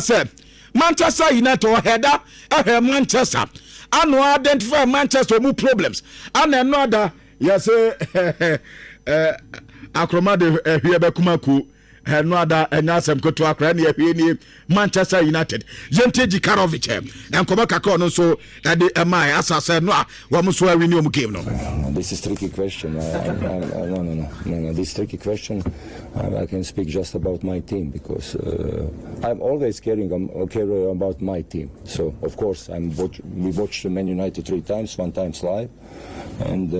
said Manchester United or header Manchester. I know identify Manchester with problems. And another, yes, Akromade Hiabekumaku. No other and Nasam go to Akrani Manchester United. Dečarović and Komaka Kono so at the MI as I said no Wamuswa renew game no. This is tricky question. No. This tricky question. I can speak just about my team because I'm always caring about my team. So of course we watched Man United 3 times, 1 time live, and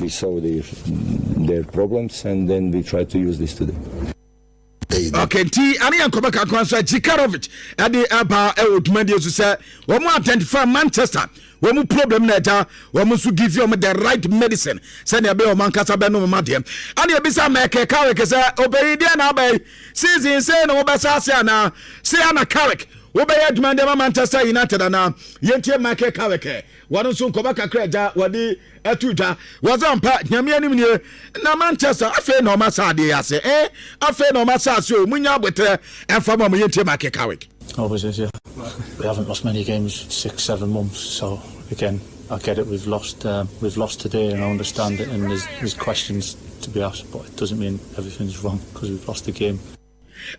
we saw their problems, and then we try to use this today. Okay, ani Komaka Konsa Dečarović at the Aba Ewotumadi to say we mo identify Manchester. We mu problem na ja we mu so give you the right medicine say na be o man kasa be no madem and e bisa make Carrick say obey dia na obey season say no be say na say na Carrick we be aduma dem Manchester United na yentie make Carrick one so Komaka kraja wadi etuja wazampa nyame anim nie na Manchester afa no masade ase afa no masase o munya abotre emfa ma yentie make Carrick. Obviously, yeah. We haven't lost many games 6-7 months, so again, I get it. We've lost today, and I understand it. And there's questions to be asked, but it doesn't mean everything's wrong because we've lost the game.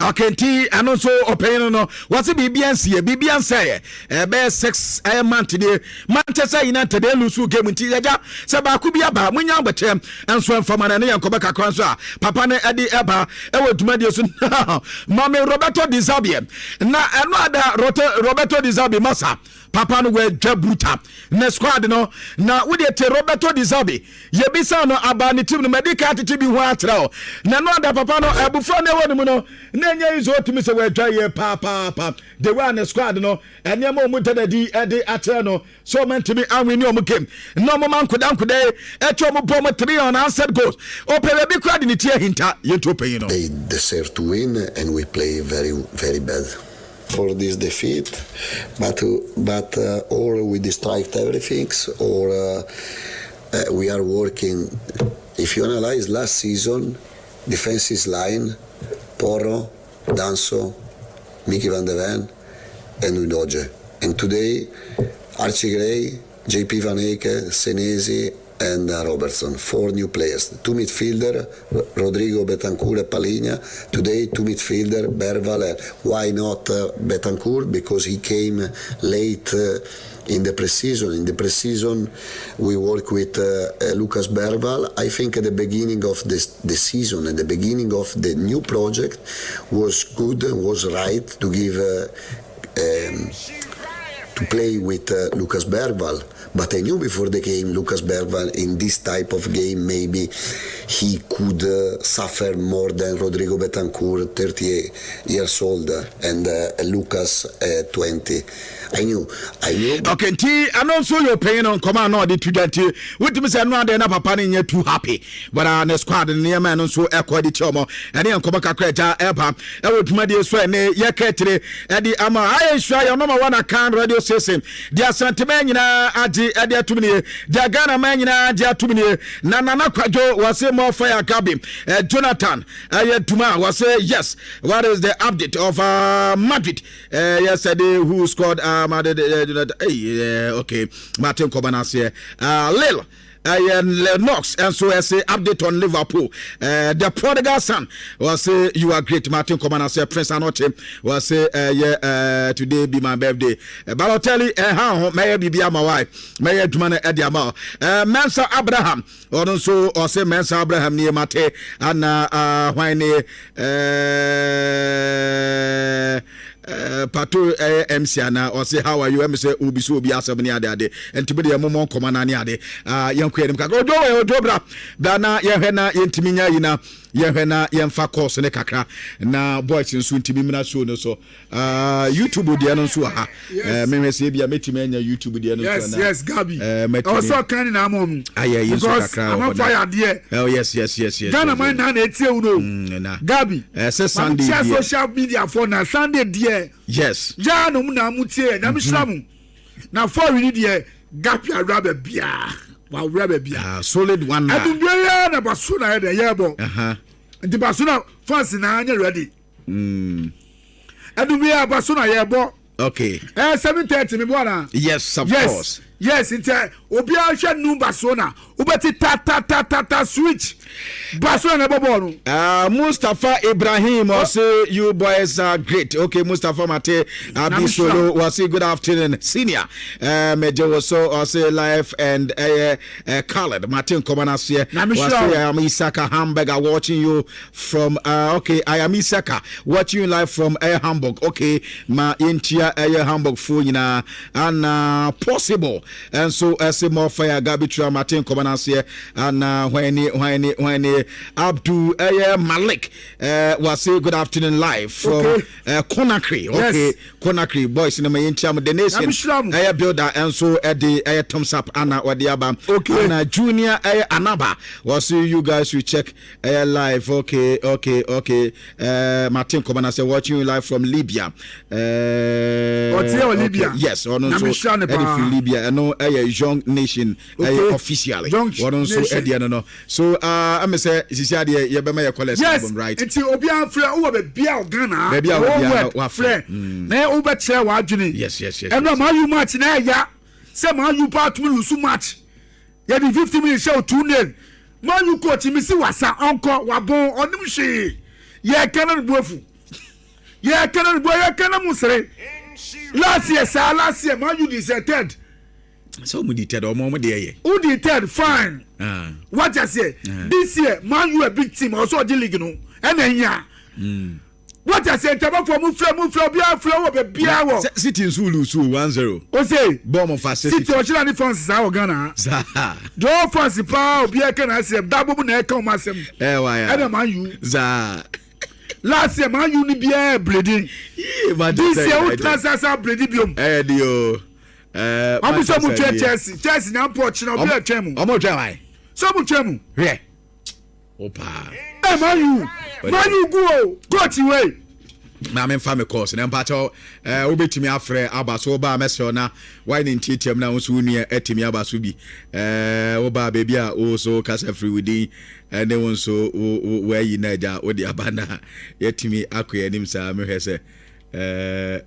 Okay, and also opinion no. What's the BBNC? BBNC be 6 months today. Manchester United they lose game until ya. Saba kubia ba munya betem enso enfama na yan Komaka Konsa. Papa ne edi eba ewo dwumadi so. Mame Roberto Di Zerbi na eno ada Roberto Di Zerbi masa. Papa no we dwabruta. Na squad no na we dey Roberto Di Zerbi. Ye bisa no aba ne team no medical tete bi ho atra o. Na no ada papa no ebufo na ewo no Nenya is what me say we try ye pa the one squad no enyema mu tedadi ede ateno so meant to be and we know mu game no mo man kodan kodai echo mo bom 3 unanswered goals o pe be crowd ni tie hinta ye to pay no. They deserve to win and we play very very bad for this defeat, but or we distract everything or we are working. If you analyze last season defensive line Porro, Danso, Mickey van de Ven, and Udoge. And today, Archie Gray, JP Van Eke, Senesi, and Robertson. 4 new players. 2 midfielder, Rodrigo, Betancourt, and Paligna. Today, 2 midfielder, Berval. Why not Betancourt? Because he came late in the pre-season. In the pre-season, we work with Lucas Berval. I think at the beginning of the season, at the beginning of the new project, was good and was right to give to play with Lucas Berval. But I knew before the game, Lucas Berval in this type of game, maybe he could suffer more than Rodrigo Betancourt, 30 years old, and Lucas 20. I knew. Okay, and also your pain on command or the Tudati. With me say no dey na papa ni too happy. But the squad near man also equal the chomo. And then Komaka Kreja Eba. E wo dwumadi so ne ye ketire e di ama I sure your number 1 account radio station. Dia sentiment nyina agi e dia tumini. Dia Ghana man nyina dia tumini. Na Nana Kwajo was say more fire cabin. Jonathan Tuma was say yes. What is the update of Madrid yesterday who scored okay, Martin Kobanase, Lil. Knox and so I say update on Liverpool. The prodigal son was say you are great. Martin Commander say Prince Anote was say today be my birthday. Balotelli how may be my wife. May Dumana Ediama. Mensa Abraham or so or say Mensa Abraham near Mate and when Pato MCana or say how are you? MC Ubi so be as many other day and to be the moment commander near the young queen go dobra dana yehena yentiminya yina yehena yemfa course ne kakra na boys nso ntimi mina show no so YouTube dia no so ha me say bia metimanya YouTube dia no so na yes Gabi also kan na mom yes kakra am fire there oh yes Ghana man na etie uno Gabi say Sunday social media for na Sunday there yes ja no mu na mutie na mishlamu na for we there Gabi arabe bia wa arabe bia solid one na adubia na basuna ya de yebo ndi basuna fans na anya ready adu mi abaso na ye bo okay 7:30 me bo na yes of course yes it's obi a hwe nu baso na ubeti ta switch baso na bobo no Mustafa Ibrahim was say you boys are great. Okay, Mustafa Mate Abisolo was say good afternoon senior. Mejo was so say live and Khaled Martin Komanasiye was say I am Isaka Hamburger watching you from okay I am Isaka watching you live from Hamburg. Okay, ma intia Hamburg for na and possible and so as more fire Gabi Martin Komanasiye and when Abdul Malik was say good afternoon live from Conakry. Okay, yes. Conakry boys in the nation. Builder and so at the thumbs up Anna Wadiaba. Okay, and Junior Anaba was say you guys will check live. Okay. Martin Komana say watching you live from Libya. Libya? Yes, or no so from Libya. I know a young nation officially. No. So I'm say you be my college album right. It's obi afre o be bia Ghana. Baby wa friend. Na o be kire wa adwene. Yes. And no man you match na ya. Say man you part me lose match. Ya di 50 minutes show 2-0. Man you coach me see wasa onko wa bon onim hwe. Ye kana bofu. Ye kana boy ye kana musere. Last year man you deserted. So we did or more there. Who did fine? What I say? This year, man, you a big team also the league no. And then what I say? Taba for move flow. City in Zulu 1-0. O say bomb of fast. City originally France za Ghana. Do France pa obi e kan say double na e kan masem. Why? And man you. Za. Last year man you ni bia bleeding. This year we transfer bleeding biom. Dio. I'm so much Chelsea now porch now be a chemu. Omo try. So much chemu. Yeah. Opa. Man you go to way. Na me fa me course na mpacho obetimi afre abaso oba meso na why in TTM na unso uni etimi abaso bi oba baby a o so kasa free within and then so where you naja odi abana yetimi akoya nim sa me hwese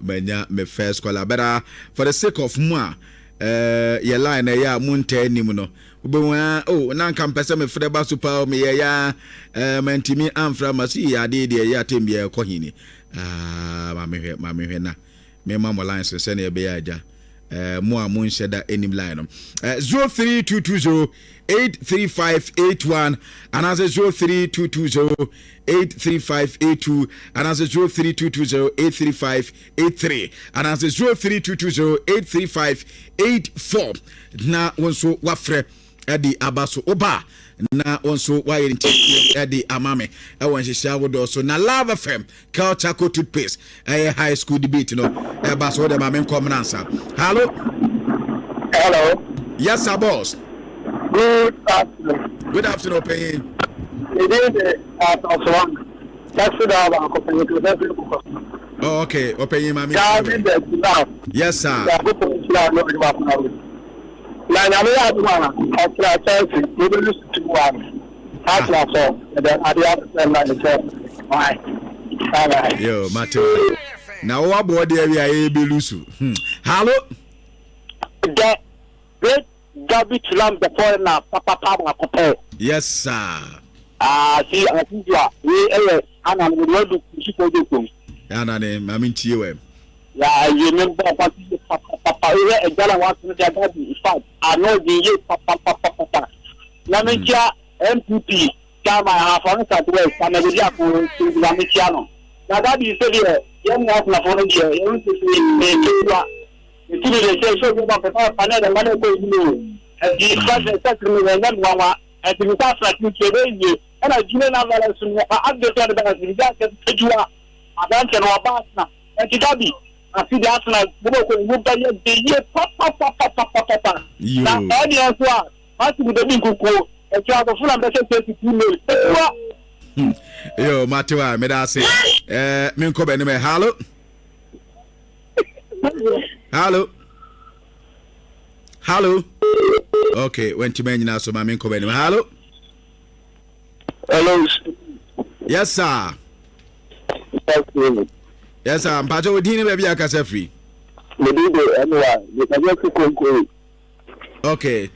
menya me first call better for the sake of moi ye line ya munta anim no obewa na nka mpese me freba super me ya mantimi amfra masi ya de ya tembia kohini ma me hwe na me ma mo line se na ebe ya aja mo amun sheda anim line no 03220 83581 and as 03220 83582 and as 03220 83583 and as 03220 83584 na wonso wafre edi abaso oba na wonso waye edi amame e won hihia wodo so na Love FM culture co toothpaste high school debate no e baso de mame kom na answer. Hello yes sir boss. Good afternoon, Penny. Oh, okay. Penny, mami. Yes, sir. Yo, Matthew. Now, what board area be lusu? Hello. Great Gabi Tulam the foreigner Papa. Yes, sir. See, I think you are. We and I'm going to do. And I'm in TOM. Yeah, you remember what Papa, a gala wants to get in fact, I know the Papa. Namicha MPP, Kama, half on Saturday, and a video for Namichiano. Now that is the young man for a year, you want to see the show about the another money going as the secretary and then Mama at the Mutasa and I do not have a understand about the Jua, Adantan or Basna, and Kigabi. I see the Arsenal move by the year papa. Now, any as well, I see the big cool, and you have a full ambassador. Yo, Matua, may I say, Minko Benime, hello. Hello. Okay, when you mention us, my main comment. Hello. Hello. Yes, sir. Yes, I'm part of the baby akasa free. Me do anyway. You can just go. Okay.